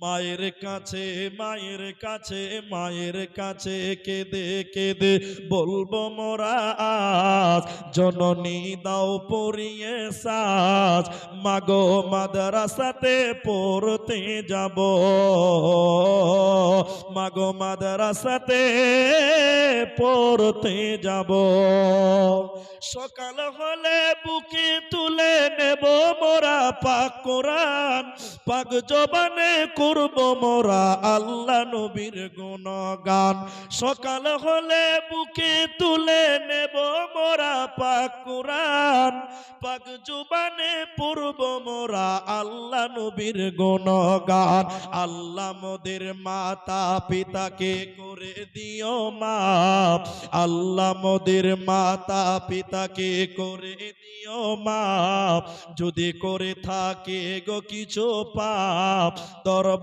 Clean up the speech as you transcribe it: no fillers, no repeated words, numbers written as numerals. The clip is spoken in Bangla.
মায়ের কাছে মায়ের কাছে কেঁদে কেঁদে বলবো মোরা আজ, জননী দাও পড়িয়ে সাজ, মাগো মাদ্রাসাতে পড়তে যাব, মাগো মাদ্রাসাতে পড়তে যাব। সকাল হলে বুকে তুলে নেব মোরা পাক কোরআন, পাক জবানে করব মোরা আল্লাহ নবীর গুণগান। সকাল হলে বুকে তুলে নেব মোরা পাক কোরআন, পাক জবানে পড়ব মোরা আল্লাহ নবীর গুণগান। আল্লাহ মোদের মাতা পিতাকে করে দিও মাফ, আল্লাহ মোদের মাতা পিতাকে করে দিও মাফ, যদি করে থাকে গো কিছু পাপ দরবার